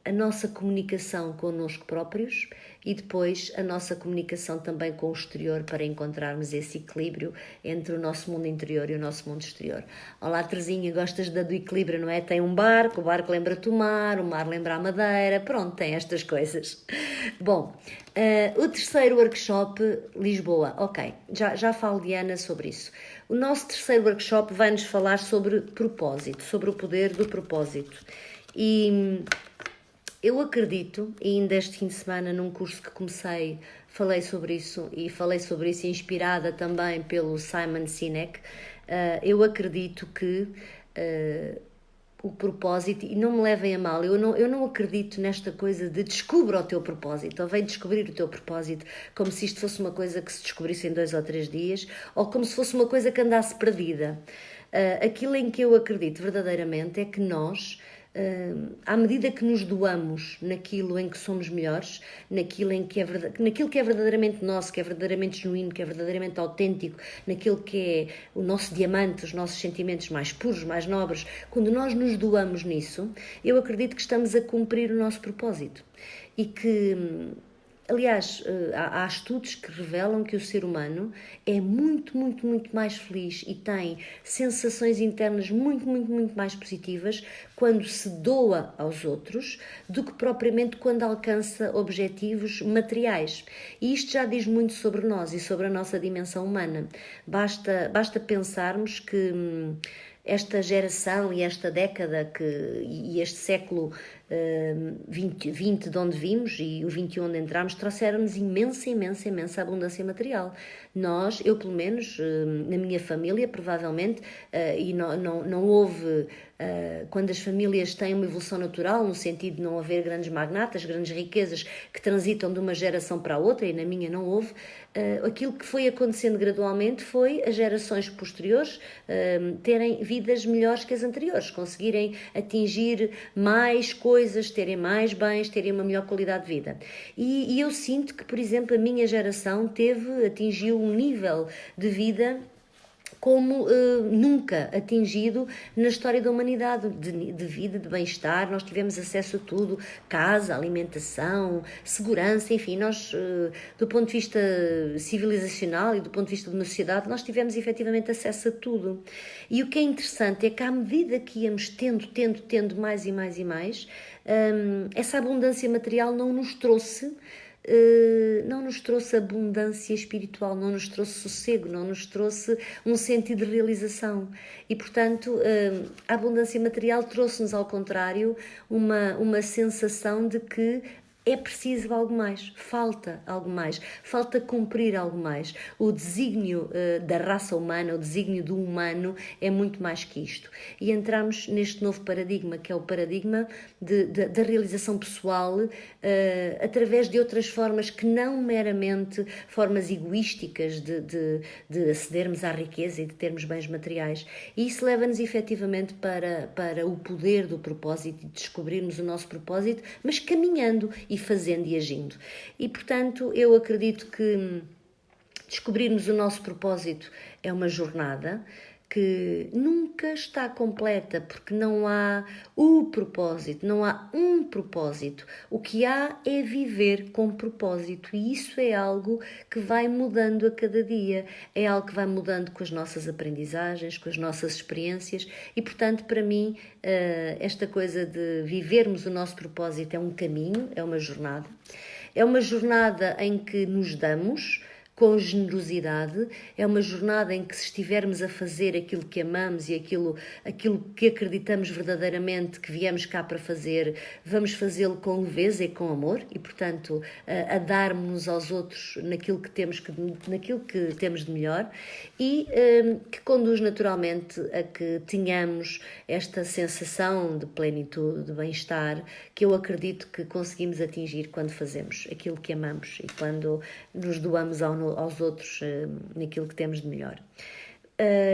a nossa comunicação connosco próprios e depois a nossa comunicação também com o exterior para encontrarmos esse equilíbrio entre o nosso mundo interior e o nosso mundo exterior. Olá Terezinha, gostas do equilíbrio, não é? Tem um barco, o barco lembra-te o mar lembra a madeira, pronto, tem estas coisas. Bom, o terceiro workshop, Lisboa, ok, já falo Diana sobre isso. O nosso terceiro workshop vai-nos falar sobre propósito, sobre o poder do propósito. E eu acredito, e ainda este fim de semana num curso que comecei falei sobre isso inspirada também pelo Simon Sinek, eu acredito que o propósito, e não me levem a mal, eu não acredito nesta coisa de descubra o teu propósito, ou vem descobrir o teu propósito, como se isto fosse uma coisa que se descobrisse em 2 ou 3 dias, ou como se fosse uma coisa que andasse perdida. Aquilo em que eu acredito verdadeiramente é que nós, à medida que nos doamos naquilo em que somos melhores, naquilo que é verdadeiramente nosso, que é verdadeiramente genuíno, que é verdadeiramente autêntico, naquilo que é o nosso diamante, os nossos sentimentos mais puros, mais nobres, quando nós nos doamos nisso, eu acredito que estamos a cumprir o nosso propósito. E que, aliás, há estudos que revelam que o ser humano é muito, muito, muito mais feliz e tem sensações internas muito, muito, muito mais positivas quando se doa aos outros do que propriamente quando alcança objetivos materiais. E isto já diz muito sobre nós e sobre a nossa dimensão humana. Basta pensarmos que esta geração e esta década e este século 20 de onde vimos e o 21 onde entramos trouxeram-nos imensa abundância material. Eu pelo menos, na minha família, provavelmente, e não houve, quando as famílias têm uma evolução natural, no sentido de não haver grandes magnatas, grandes riquezas que transitam de uma geração para a outra, e na minha não houve, aquilo que foi acontecendo gradualmente foi as gerações posteriores terem vidas melhores que as anteriores, conseguirem atingir mais coisas, terem mais bens, terem uma melhor qualidade de vida. E eu sinto que, por exemplo, a minha geração atingiu um nível de vida como nunca atingido na história da humanidade, de vida, de bem-estar. Nós tivemos acesso a tudo, casa, alimentação, segurança, enfim, nós, do ponto de vista civilizacional e do ponto de vista de uma sociedade, nós tivemos efetivamente acesso a tudo. E o que é interessante é que à medida que íamos tendo mais e mais e mais, essa abundância material não nos trouxe abundância espiritual, não nos trouxe sossego, não nos trouxe um sentido de realização. E, portanto, a abundância material trouxe-nos, ao contrário, uma sensação de que é preciso algo mais, falta algo mais, falta cumprir algo mais. O desígnio da raça humana, o desígnio do humano é muito mais que isto. E entramos neste novo paradigma, que é o paradigma da realização pessoal através de outras formas que não meramente formas egoísticas de acedermos à riqueza e de termos bens materiais. E isso leva-nos efetivamente para o poder do propósito e de descobrirmos o nosso propósito, mas caminhando e fazendo e agindo. E, portanto, eu acredito que descobrirmos o nosso propósito é uma jornada que nunca está completa, porque não há o propósito, não há um propósito. O que há é viver com propósito, e isso é algo que vai mudando a cada dia, é algo que vai mudando com as nossas aprendizagens, com as nossas experiências, e portanto, para mim, esta coisa de vivermos o nosso propósito é um caminho, é uma jornada. É uma jornada em que nos damos com generosidade, é uma jornada em que, se estivermos a fazer aquilo que amamos e aquilo que acreditamos verdadeiramente que viemos cá para fazer, vamos fazê-lo com leveza e com amor, e portanto a darmos aos outros naquilo que temos de melhor, e que conduz naturalmente a que tenhamos esta sensação de plenitude, de bem-estar, que eu acredito que conseguimos atingir quando fazemos aquilo que amamos e quando nos doamos aos outros naquilo que temos de melhor.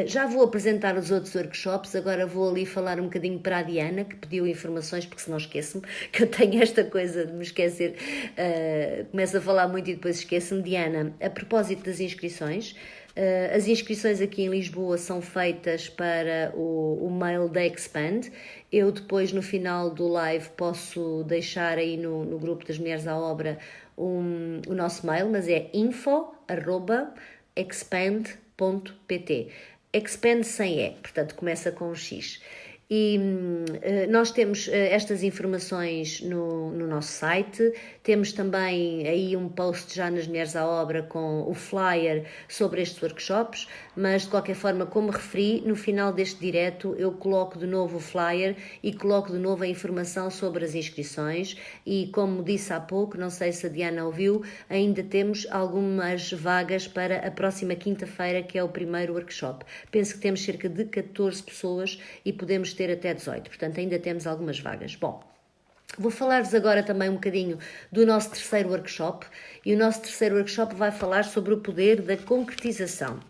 Já vou apresentar os outros workshops, agora vou ali falar um bocadinho para a Diana, que pediu informações, porque senão esqueço-me, que eu tenho esta coisa de me esquecer, começo a falar muito e depois esqueço-me. Diana, a propósito das inscrições, as inscrições aqui em Lisboa são feitas para o mail da Expand. Eu depois, no final do live, posso deixar aí no grupo das Mulheres à Obra o nosso mail, mas é info@expand.pt. Expand sem E, portanto começa com um X. E nós temos estas informações no nosso site, temos também aí um post já nas Mulheres à Obra com o flyer sobre estes workshops, mas de qualquer forma, como referi, no final deste direto eu coloco de novo o flyer e coloco de novo a informação sobre as inscrições, e como disse há pouco, não sei se a Diana ouviu, ainda temos algumas vagas para a próxima quinta-feira, que é o primeiro workshop. Penso que temos cerca de 14 pessoas e podemos ter até 18, portanto ainda temos algumas vagas. Bom, vou falar-vos agora também um bocadinho do nosso terceiro workshop, e o nosso terceiro workshop vai falar sobre o poder da concretização.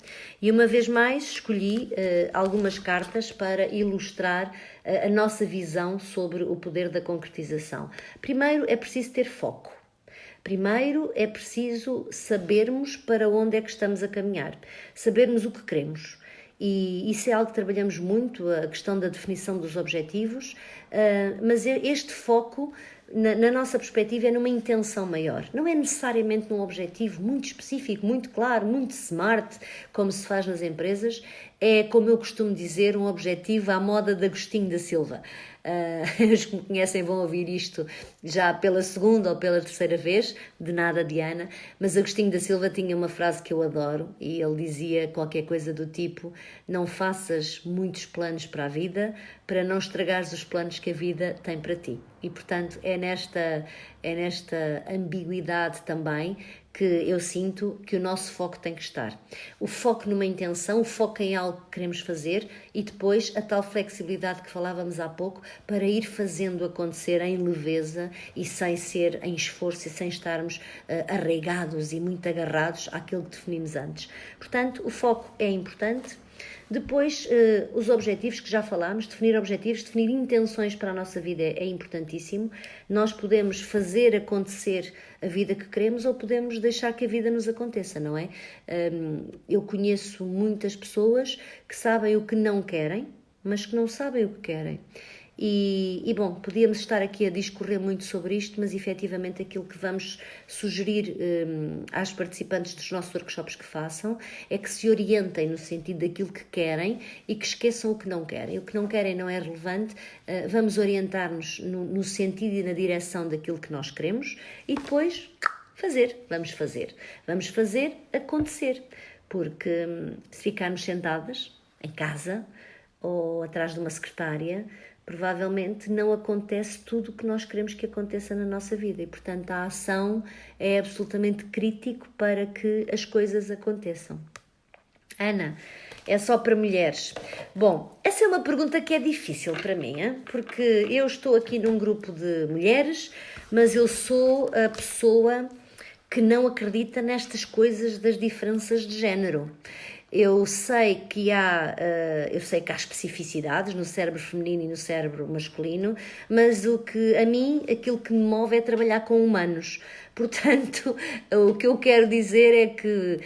E uma vez mais escolhi algumas cartas para ilustrar a nossa visão sobre o poder da concretização. Primeiro, é preciso ter foco. Primeiro, é preciso sabermos para onde é que estamos a caminhar, sabermos o que queremos. E isso é algo que trabalhamos muito, a questão da definição dos objetivos, mas este foco, na nossa perspectiva, é numa intenção maior. Não é necessariamente num objetivo muito específico, muito claro, muito smart, como se faz nas empresas. É, como eu costumo dizer, um objetivo à moda de Agostinho da Silva. Os que me conhecem vão ouvir isto já pela segunda ou pela terceira vez, de nada, Diana, mas Agostinho da Silva tinha uma frase que eu adoro, e ele dizia qualquer coisa do tipo: não faças muitos planos para a vida, para não estragares os planos que a vida tem para ti. E portanto é nesta ambiguidade também que eu sinto que o nosso foco tem que estar. O foco numa intenção, o foco em algo que queremos fazer, e depois a tal flexibilidade que falávamos há pouco, para ir fazendo acontecer em leveza e sem ser em esforço e sem estarmos arraigados e muito agarrados àquilo que definimos antes. Portanto, o foco é importante. Depois, os objetivos que já falámos, definir objetivos, definir intenções para a nossa vida é importantíssimo. Nós podemos fazer acontecer a vida que queremos, ou podemos deixar que a vida nos aconteça, não é? Eu conheço muitas pessoas que sabem o que não querem, mas que não sabem o que querem. E bom, podíamos estar aqui a discorrer muito sobre isto, mas efetivamente aquilo que vamos sugerir às participantes dos nossos workshops que façam é que se orientem no sentido daquilo que querem e que esqueçam o que não querem. O que não querem não é relevante, vamos orientar-nos no sentido e na direção daquilo que nós queremos, e depois vamos fazer acontecer, porque se ficarmos sentadas em casa ou atrás de uma secretária, provavelmente não acontece tudo o que nós queremos que aconteça na nossa vida, e portanto a ação é absolutamente crítico para que as coisas aconteçam. Ana, é só para mulheres? Bom, essa é uma pergunta que é difícil para mim, hein? Porque eu estou aqui num grupo de mulheres, mas eu sou a pessoa que não acredita nestas coisas das diferenças de género. Eu sei que há especificidades no cérebro feminino e no cérebro masculino, mas aquilo que me move é trabalhar com humanos. Portanto, o que eu quero dizer é que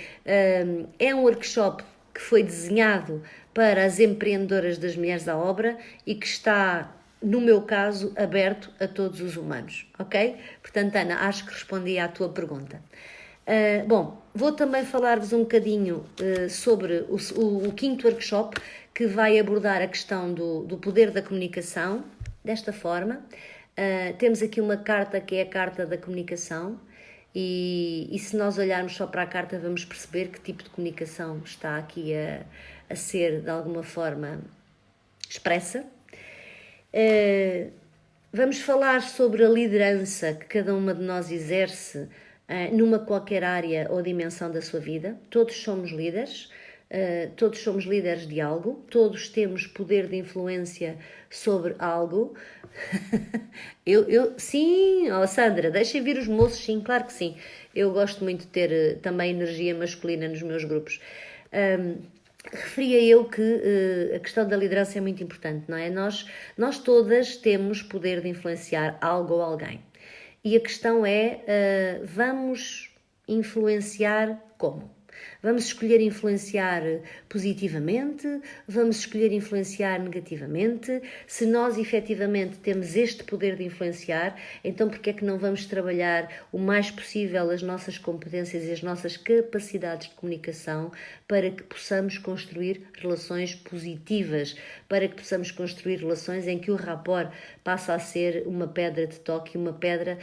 é um workshop que foi desenhado para as empreendedoras das mulheres à obra e que está, no meu caso, aberto a todos os humanos, ok? Portanto, Ana, acho que respondi à tua pergunta. Bom, vou também falar-vos um bocadinho sobre o quinto workshop, que vai abordar a questão do poder da comunicação, desta forma. Temos aqui uma carta que é a carta da comunicação, e se nós olharmos só para a carta vamos perceber que tipo de comunicação está aqui a ser de alguma forma expressa. Vamos falar sobre a liderança que cada uma de nós exerce numa qualquer área ou dimensão da sua vida. Todos somos líderes. Todos somos líderes de algo, todos temos poder de influência sobre algo. Sim, oh Sandra, deixem vir os moços, sim, claro que sim. Eu gosto muito de ter também energia masculina nos meus grupos. Referia eu que a questão da liderança é muito importante, não é? Nós todas temos poder de influenciar algo ou alguém. E a questão é, vamos influenciar como? Vamos escolher influenciar positivamente? Vamos escolher influenciar negativamente? Se nós efetivamente temos este poder de influenciar, então porque é que não vamos trabalhar o mais possível as nossas competências e as nossas capacidades de comunicação para que possamos construir relações positivas, para que possamos construir relações em que o rapport passa a ser uma pedra de toque, uma pedra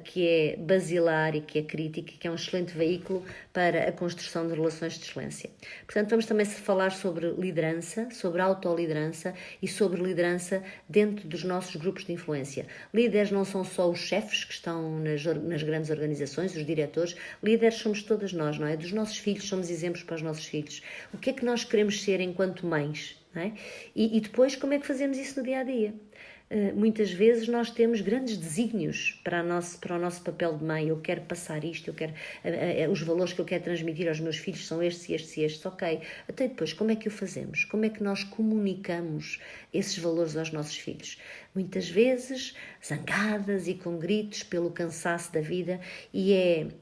que é basilar e que é crítica, que é um excelente veículo para a construção de relações de excelência. Portanto, vamos também falar sobre liderança, sobre autoliderança e sobre liderança dentro dos nossos grupos de influência. Líderes não são só os chefes que estão nas grandes organizações, os diretores. Líderes somos todas nós, não é? Dos nossos filhos, somos exemplos para os nossos filhos. O que é que nós queremos ser enquanto mães? Não é? E depois, como é que fazemos isso no dia-a-dia? Muitas vezes nós temos grandes desígnios para o nosso papel de mãe. Eu quero passar isto, os valores que eu quero transmitir aos meus filhos são estes e estes e estes, ok. Até depois, como é que o fazemos? Como é que nós comunicamos esses valores aos nossos filhos? Muitas vezes zangadas e com gritos pelo cansaço da vida, e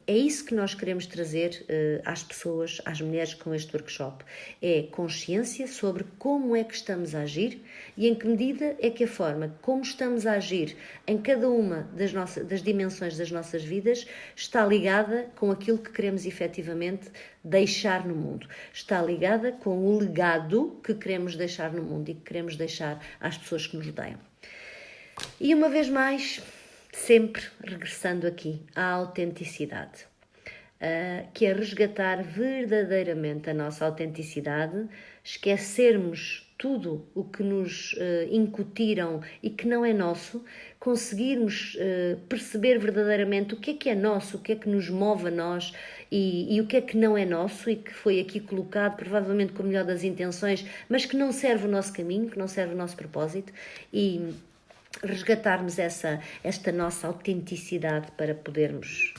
é isso que nós queremos trazer às pessoas, às mulheres com este workshop. É consciência sobre como é que estamos a agir e em que medida é que a forma como estamos a agir em cada uma das dimensões das nossas vidas está ligada com aquilo que queremos efetivamente deixar no mundo. Está ligada com o legado que queremos deixar no mundo e que queremos deixar às pessoas que nos rodeiam. E uma vez mais, sempre regressando aqui à autenticidade, que é resgatar verdadeiramente a nossa autenticidade, esquecermos tudo o que nos incutiram e que não é nosso, conseguirmos perceber verdadeiramente o que é nosso, o que é que nos move a nós e o que é que não é nosso e que foi aqui colocado provavelmente com a melhor das intenções, mas que não serve o nosso caminho, que não serve o nosso propósito, e resgatarmos esta nossa autenticidade para podermos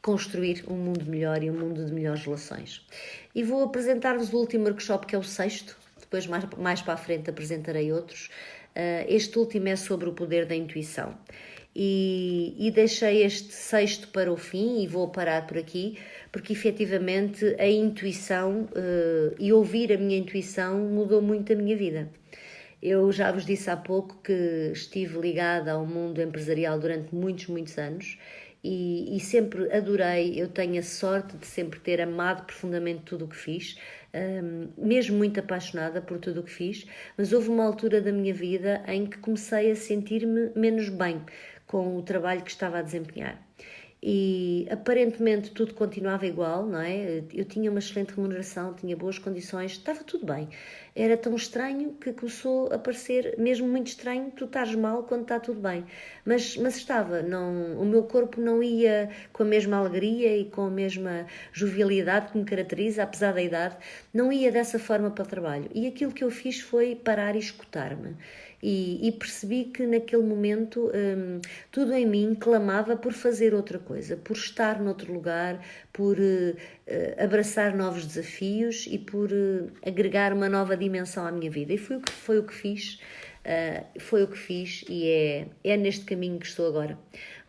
construir um mundo melhor e um mundo de melhores relações. E vou apresentar-vos o último workshop, que é o sexto. Depois mais para a frente apresentarei outros. Este último é sobre o poder da intuição. E deixei este sexto para o fim e vou parar por aqui, porque efetivamente a intuição e ouvir a minha intuição mudou muito a minha vida. Eu já vos disse há pouco que estive ligada ao mundo empresarial durante muitos anos e sempre adorei. Eu tenho a sorte de sempre ter amado profundamente tudo o que fiz, mesmo muito apaixonada por tudo o que fiz, mas houve uma altura da minha vida em que comecei a sentir-me menos bem com o trabalho que estava a desempenhar. E aparentemente tudo continuava igual, não é? Eu tinha uma excelente remuneração, tinha boas condições, estava tudo bem. Era tão estranho que começou a parecer mesmo muito estranho tu estás mal quando está tudo bem. Mas estava, o meu corpo não ia com a mesma alegria e com a mesma jovialidade que me caracteriza, apesar da idade, não ia dessa forma para o trabalho. E aquilo que eu fiz foi parar e escutar-me. E percebi que naquele momento tudo em mim clamava por fazer outra coisa, por estar noutro lugar, por abraçar novos desafios e por agregar uma nova dimensão à minha vida. E foi o que fiz. Foi o que fiz e é neste caminho que estou agora.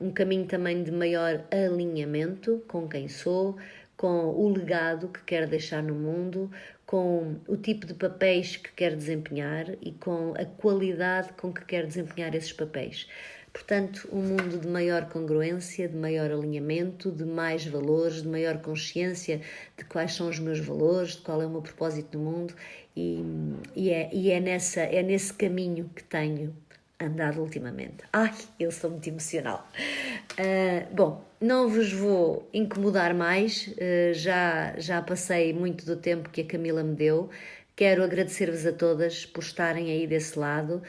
Um caminho também de maior alinhamento com quem sou, com o legado que quero deixar no mundo, com o tipo de papéis que quer desempenhar e com a qualidade com que quer desempenhar esses papéis. Portanto, um mundo de maior congruência, de maior alinhamento, de mais valores, de maior consciência de quais são os meus valores, de qual é o meu propósito no mundo, é nesse caminho que tenho andado ultimamente. Ai, eu sou muito emocional. Bom, não vos vou incomodar mais, já passei muito do tempo que a Camila me deu. Quero agradecer-vos a todas por estarem aí desse lado,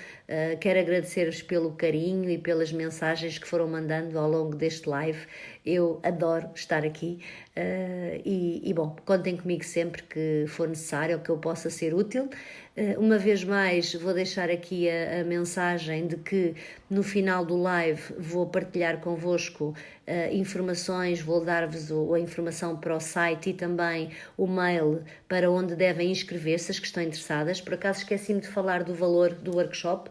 quero agradecer-vos pelo carinho e pelas mensagens que foram mandando ao longo deste live. Eu adoro estar aqui bom, contem comigo sempre que for necessário ou que eu possa ser útil. Uma vez mais vou deixar aqui a mensagem de que no final do live vou partilhar convosco informações, vou dar-vos a informação para o site e também o mail para onde devem inscrever-se as que estão interessadas. Por acaso esqueci-me de falar do valor do workshop,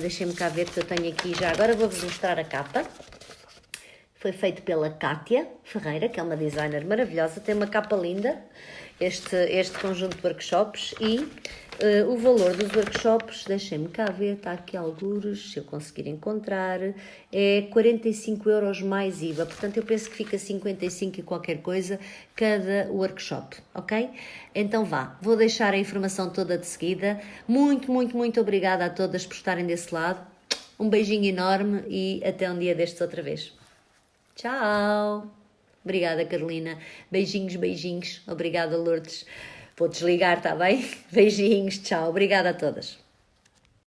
deixem-me cá ver que eu tenho aqui já, agora vou-vos mostrar a capa. Foi feito pela Kátia Ferreira, que é uma designer maravilhosa, tem uma capa linda, este conjunto de workshops e o valor dos workshops, deixem-me cá ver, está aqui algures, se eu conseguir encontrar, é 45€ mais IVA, portanto eu penso que fica 55 e qualquer coisa cada workshop, ok? Então vá, vou deixar a informação toda de seguida. Muito, muito, muito obrigada a todas por estarem desse lado, um beijinho enorme e até um dia destes outra vez. Tchau! Obrigada, Carolina. Beijinhos, beijinhos. Obrigada, Lourdes. Vou desligar, tá bem? Beijinhos, tchau. Obrigada a todas.